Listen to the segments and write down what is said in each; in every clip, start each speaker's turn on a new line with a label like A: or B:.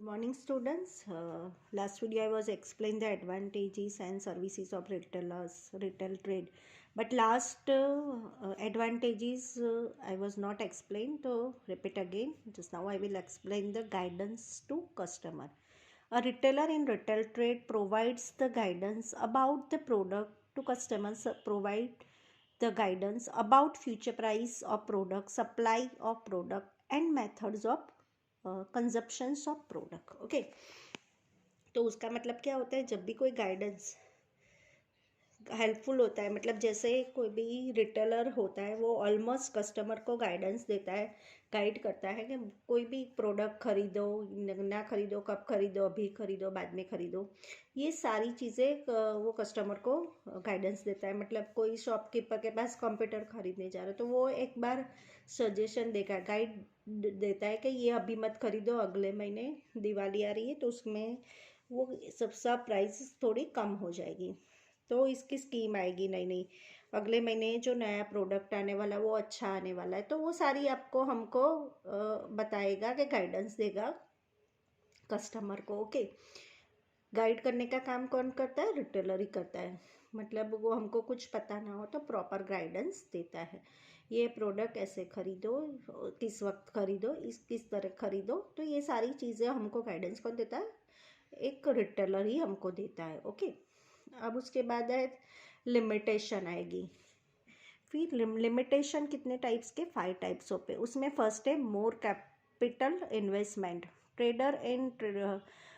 A: Morning students. Last video I was explained the advantages and services of retail trade. But last advantages I was not explained. So repeat again. Just now I will explain the guidance to customer. A retailer in retail trade provides the guidance about the product to customers. Provide the guidance about future price of product, supply of product, and methods of consumptions of product. Okay, तो उसका मतलब क्या होता है, जब भी कोई guidance helpful होता है, मतलब जैसे कोई भी रिटेलर होता है वो ऑलमोस्ट कस्टमर को गाइडेंस देता है, गाइड करता है कि कोई भी प्रोडक्ट खरीदो ना खरीदो, कब खरीदो, अभी खरीदो, बाद में खरीदो, ये सारी चीज़ें वो कस्टमर को गाइडेंस देता है. मतलब कोई शॉपकीपर के पास कंप्यूटर खरीदने जा रहे तो वो एक बार सजेशन देगा, गाइड देता है कि ये अभी मत खरीदो, अगले महीने दिवाली आ रही है तो उसमें वो सब प्राइस थोड़ी कम हो जाएगी, तो इसकी स्कीम आएगी नई नई, अगले महीने जो नया प्रोडक्ट आने वाला वो अच्छा आने वाला है, तो वो सारी आपको हमको बताएगा कि गाइडेंस देगा कस्टमर को. ओके, गाइड करने का काम कौन करता है? रिटेलर ही करता है. मतलब वो हमको कुछ पता ना हो तो प्रॉपर गाइडेंस देता है, ये प्रोडक्ट ऐसे खरीदो, किस वक्त खरीदो, किस तरह खरीदो, तो ये सारी चीज़ें हमको गाइडेंस कौन देता है? एक रिटेलर ही हमको देता है. ओके, अब उसके बाद है लिमिटेशन आएगी. फिर लिमिटेशन कितने टाइप्स के? 5 टाइप्स होते हैं. उसमें फर्स्ट है more capital investment. Trader in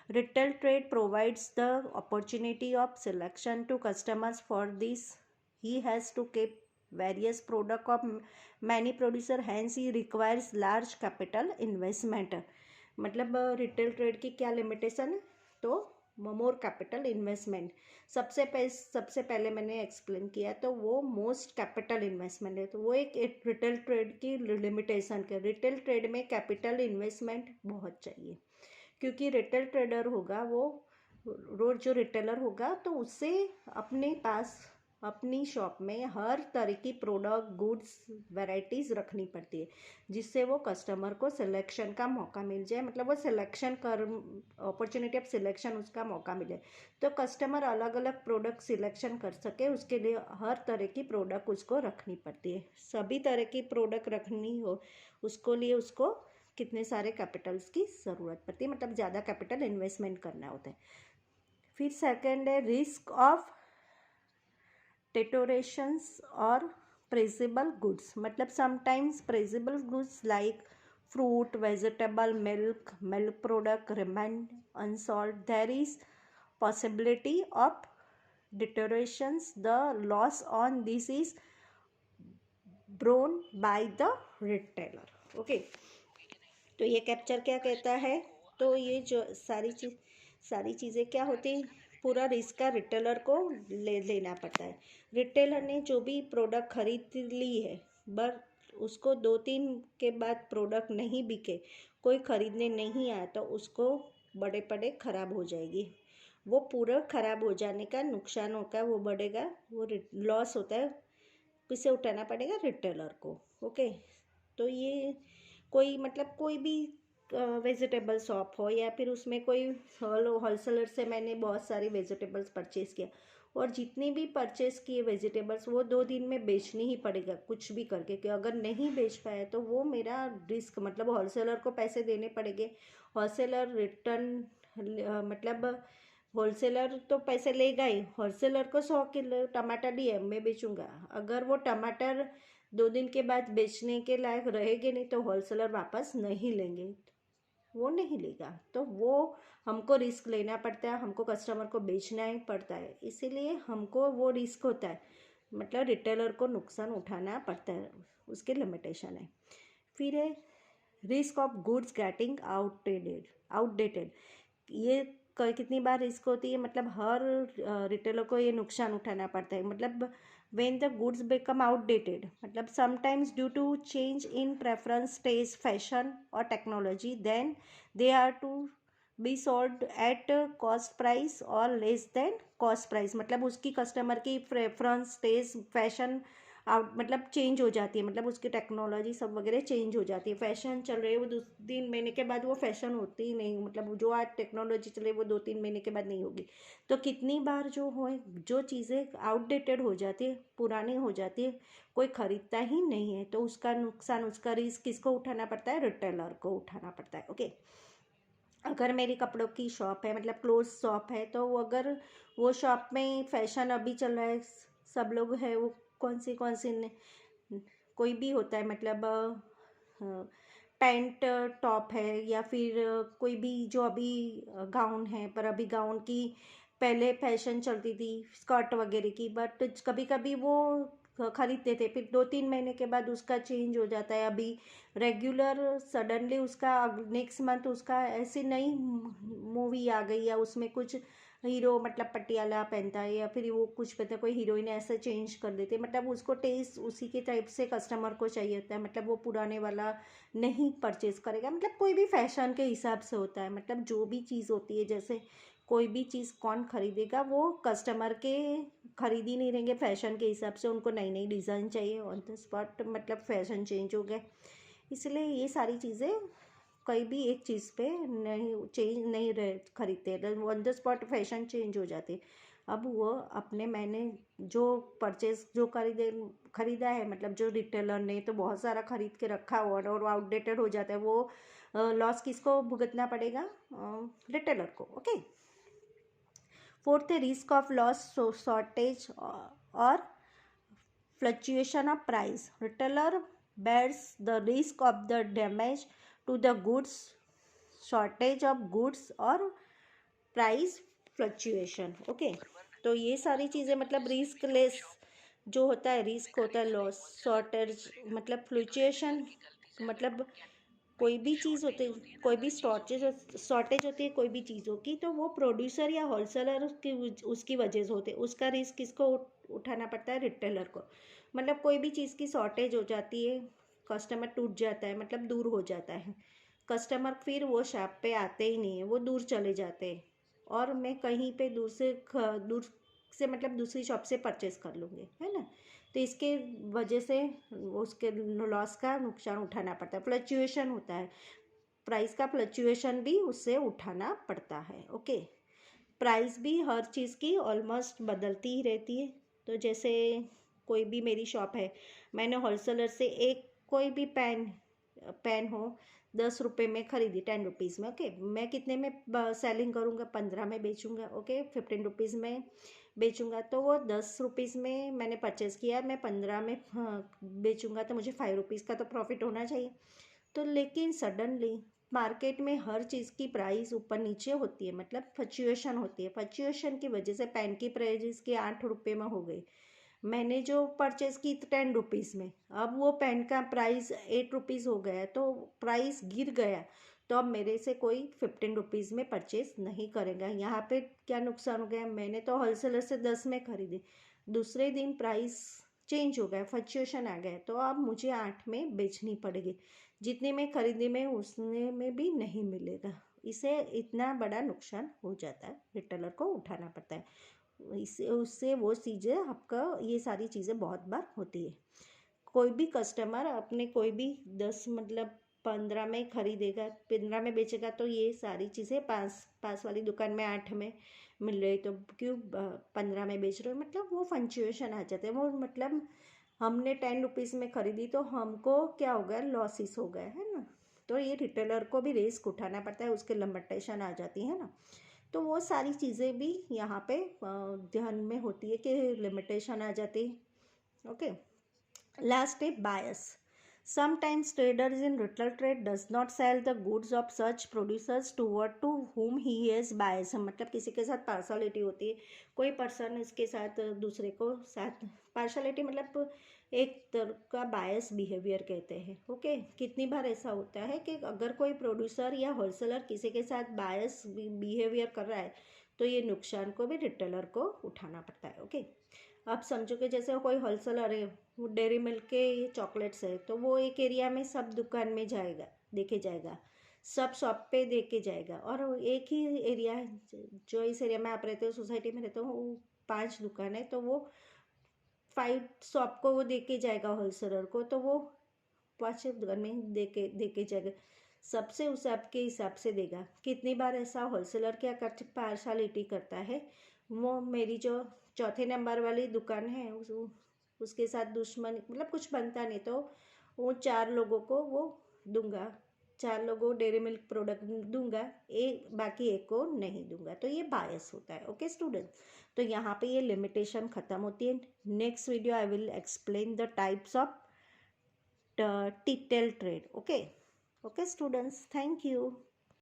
A: retail trade provides the opportunity of selection to customers. For this he has to keep various product of many producer, hence he requires large capital investment. मतलब retail trade की क्या limitation है? तो more capital investment. सबसे पहले मैंने explain किया, तो वो मोस्ट कैपिटल इन्वेस्टमेंट है, तो वो एक रिटेल ट्रेड की लिमिटेशन है. रिटेल ट्रेड में कैपिटल इन्वेस्टमेंट बहुत चाहिए, क्योंकि रिटेल ट्रेडर होगा वो जो रिटेलर होगा तो उससे अपने पास अपनी शॉप में हर तरह की प्रोडक्ट, गुड्स, वैरायटीज़ रखनी पड़ती है, जिससे वो कस्टमर को सिलेक्शन का मौका मिल जाए. मतलब वो सिलेक्शन कर, अपॉर्चुनिटी ऑफ सिलेक्शन उसका मौका मिले, तो कस्टमर अलग अलग प्रोडक्ट सिलेक्शन कर सके, उसके लिए हर तरह की प्रोडक्ट उसको रखनी पड़ती है. सभी तरह की प्रोडक्ट रखनी हो उसको लिए उसको कितने सारे कैपिटल्स की ज़रूरत पड़ती है, मतलब ज़्यादा कैपिटल इन्वेस्टमेंट करना होता है. फिर सेकंड है रिस्क ऑफ टेटोरेशंस और प्रेजेबल गुड्स. मतलब sometimes perishable goods like fruit, vegetable, milk product remain unsold. There is possibility of deteriorations. The loss on this is borne by the retailer. Okay, तो ये capture क्या कहता है? तो ये जो सारी चीज़ें क्या होती हैं, पूरा रिस्क का रिटेलर को लेना पड़ता है. रिटेलर ने जो भी प्रोडक्ट खरीद ली है, बट उसको 2-3 के बाद प्रोडक्ट नहीं बिके, कोई ख़रीदने नहीं आया, तो उसको बड़े ख़राब हो जाएगी. वो पूरा ख़राब हो जाने का नुकसान होता है, वो बढ़ेगा, वो लॉस होता है, किसे उठाना पड़ेगा? रिटेलर को. ओके, तो ये कोई भी वेजिटेबल शॉप हो या फिर उसमें कोई होलसेलर से मैंने बहुत सारी वेजिटेबल्स परचेज़ किया, और जितनी भी परचेज़ किए वेजिटेबल्स वो 2 दिन में बेचनी ही पड़ेगा कुछ भी करके, कि अगर नहीं बेच पाया तो वो मेरा रिस्क, मतलब होलसेलर को पैसे देने पड़ेंगे. होलसेलर रिटर्न मतलब होलसेलर तो पैसे लेगा ही. होलसेलर को 100 किलो टमाटर दिए, मैं बेचूंगा, अगर वो टमाटर 2 दिन के बाद बेचने के लायक रहेंगे नहीं तो होलसेलर वापस नहीं लेंगे, वो नहीं लेगा. तो वो हमको रिस्क लेना पड़ता है, हमको कस्टमर को बेचना ही पड़ता है, इसीलिए हमको वो रिस्क होता है, मतलब रिटेलर को नुकसान उठाना पड़ता है, उसके लिमिटेशन है. फिर है risk of goods getting outdated. ये कितनी बार रिस्क होती है? मतलब हर रिटेलर को ये नुकसान उठाना पड़ता है. मतलब when the goods become outdated, मतलब sometimes due to change in preference, taste, fashion or technology, then they are to be sold at cost price or less than cost price. मतलब उसकी कस्टमर की प्रेफरेंस, टेस्ट, फैशन आउट मतलब change हो जाती है, मतलब उसकी टेक्नोलॉजी सब वगैरह चेंज हो जाती है। फैशन चल रही है वो 2-3 महीने के बाद वो फैशन होती ही नहीं, मतलब जो आज टेक्नोलॉजी चल रही है वो 2-3 महीने के बाद नहीं होगी। तो कितनी बार जो चीज़ें आउटडेटेड हो जाती है, पुरानी हो जाती है, कोई खरीदता ही नहीं है, तो उसका नुकसान, उसका रिस्क किसको उठाना पड़ता है? रिटेलर को उठाना पड़ता है। ओके। अगर मेरी कपड़ों की शॉप है, मतलब क्लोथ शॉप है, तो अगर वो शॉप में फैशन अभी चल रहा है, सब लोग है वो कौन सी कोई भी होता है, मतलब पैंट टॉप है, या फिर कोई भी जो अभी गाउन है, पर अभी गाउन की पहले फैशन चलती थी स्कर्ट वगैरह की, बट कभी कभी वो खरीदते थे, फिर 2-3 महीने के बाद उसका चेंज हो जाता है। अभी रेगुलर सडनली उसका नेक्स्ट मंथ उसका ऐसी नई मूवी आ गई, या उसमें कुछ हीरो मतलब पटियाला पहनता है, या फिर वो कुछ पता कोई हीरोइन ऐसे चेंज कर देते, मतलब उसको टेस्ट उसी के टाइप से कस्टमर को चाहिए होता है, मतलब वो पुराने वाला नहीं परचेज करेगा। मतलब कोई भी फैशन के हिसाब से होता है, मतलब जो भी चीज़ होती है, जैसे कोई भी चीज़ कौन खरीदेगा, वो कस्टमर के खरीद ही नहीं रहेंगे फैशन के हिसाब से, उनको नई नई डिज़ाइन चाहिए ऑन द स्पॉट, मतलब फैशन चेंज हो गया। इसलिए ये सारी चीज़ें कोई भी एक चीज़ पे नहीं चेंज नहीं रह खरीदते, on the spot fashion change हो जाते। अब वो अपने मैंने जो परचेज जो खरीदा है, मतलब जो रिटेलर ने तो बहुत सारा खरीद के रखा हुआ और वो आउटडेटेड हो जाता है, वो लॉस किसको भुगतना पड़ेगा? रिटेलर को। ओके। फोर्थ है रिस्क ऑफ लॉस, शॉर्टेज और fluctuation of price. Retailer bears the risk of the damage to the goods, shortage of goods और प्राइस फ्लक्चुएशन। ओके। तो ये सारी चीज़ें मतलब रिस्क लेस जो होता है, रिस्क होता है, लॉस, शॉर्टेज मतलब फ्लक्चुएशन, मतलब कोई भी चीज़ होती है, कोई भी शॉर्टेज होती है कोई भी चीज़ों की, तो वो प्रोड्यूसर या होलसेलर उसकी वजह से होते हैं, उसका रिस्क किसको उठाना पड़ता है? रिटेलर को। मतलब कोई भी चीज़ की शॉर्टेज हो जाती है, कस्टमर टूट जाता है, मतलब दूर हो जाता है कस्टमर, फिर वो शॉप पे आते ही नहीं है, वो दूर चले जाते हैं, और मैं कहीं पे दूर से मतलब दूसरी शॉप से परचेस कर लूँगी, है ना। तो इसके वजह से उसके लॉस का नुकसान उठाना पड़ता है, फ्लक्चुएशन होता है, प्राइस का फ्लक्चुएशन भी उससे उठाना पड़ता है। ओके। प्राइस भी हर चीज़ की ऑलमोस्ट बदलती ही रहती है। तो जैसे कोई भी मेरी शॉप है, मैंने होलसेलर से एक कोई भी पेन हो 10 रुपये में खरीदी, 10 रुपीज़ में। ओके। मैं कितने में सेलिंग करूँगा? 15 में बेचूँगा। ओके। 15 रुपीज़ में बेचूँगा, तो वो 10 रुपीज़ में मैंने परचेज़ किया, मैं 15 में बेचूँगा, तो मुझे 5 रुपीज़ का तो प्रॉफिट होना चाहिए। तो लेकिन सडनली मार्केट में हर चीज़ की प्राइस ऊपर नीचे होती है, मतलब फ्लक्चुएशन होती है, फ्लक्चुएशन की वजह से पेन की प्राइस की 8 रुपये में हो गई, मैंने जो परचेज़ की 10 रुपीज़ में, अब वो पेन का प्राइस 8 रुपीज़ हो गया, तो प्राइस गिर गया, तो अब मेरे से कोई 15 रुपीज़ में परचेज़ नहीं करेगा। यहाँ पे क्या नुकसान हो गया? मैंने तो होलसेलर से 10 में खरीदी, दूसरे दिन प्राइस चेंज हो गया, फ्लक्चुएशन आ गया, तो अब मुझे 8 में बेचनी पड़ेगी, जितने में खरीदी में उसने में भी नहीं मिलेगा। इसे इतना बड़ा नुकसान हो जाता है, रिटेलर को उठाना पड़ता है। इससे उससे वो चीज़ें आपका ये सारी चीज़ें बहुत बार होती है। कोई भी कस्टमर अपने कोई भी 10 मतलब 15 में खरीदेगा, 15 में बेचेगा, तो ये सारी चीज़ें पास पास वाली दुकान में 8 में मिल रही, तो क्यों 15 में बेच रहे हो? मतलब वो फ्लक्चुएशन आ जाते हैं, वो मतलब हमने 10 रुपीज़ में खरीदी तो हमको क्या हो गया? लॉसिस हो गया, है ना। तो ये रिटेलर को भी रिस्क उठाना पड़ता है, उसके लिमिटेशन आ जाती है ना। तो वो सारी चीज़ें भी यहाँ पे ध्यान में होती है कि लिमिटेशन आ जाती है। Okay. Last is bias. Sometimes traders in retail trade does not sell the goods of such producers to whom he has bias. मतलब किसी के साथ पार्शलिटी होती है, कोई पर्सन इसके साथ दूसरे को साथ पार्शलिटी मतलब एक तरह का बायस बिहेवियर कहते हैं। ओके। कितनी बार ऐसा होता है कि अगर कोई प्रोड्यूसर या होलसेलर किसी के साथ बायस बिहेवियर कर रहा है, तो ये नुकसान को भी रिटेलर को उठाना पड़ता है। ओके। आप समझो कि जैसे कोई होलसेलर है, वो डेयरी मिल्क के ये चॉकलेट्स है, तो वो एक एरिया में सब दुकान में जाएगा, देखे जाएगा, सब शॉप पे देखे जाएगा, और एक ही एरिया है जो इस एरिया में आप रहते हो, सोसाइटी में रहते हो, वो 5 दुकान है, तो वो 5 शॉप को वो दे के जाएगा होलसेलर को, तो वो 5 दुकान में दे के जाएगा, सबसे उस आपके हिसाब से देगा। कितनी बार ऐसा होलसेलर क्या करते पार्शलिटी करता है, वो मेरी जो चौथे नंबर वाली दुकान है उसके साथ दुश्मन, मतलब कुछ बनता नहीं तो वो 4 लोगों को वो दूंगा, 4 लोगों डेयरी मिल्क प्रोडक्ट दूंगा, एक बाकी एक को नहीं दूंगा, तो ये बायस होता है। ओके स्टूडेंट, तो यहाँ पे ये लिमिटेशन ख़त्म होती है। Next video I will explain the types of retail trade. Okay, okay students, thank you.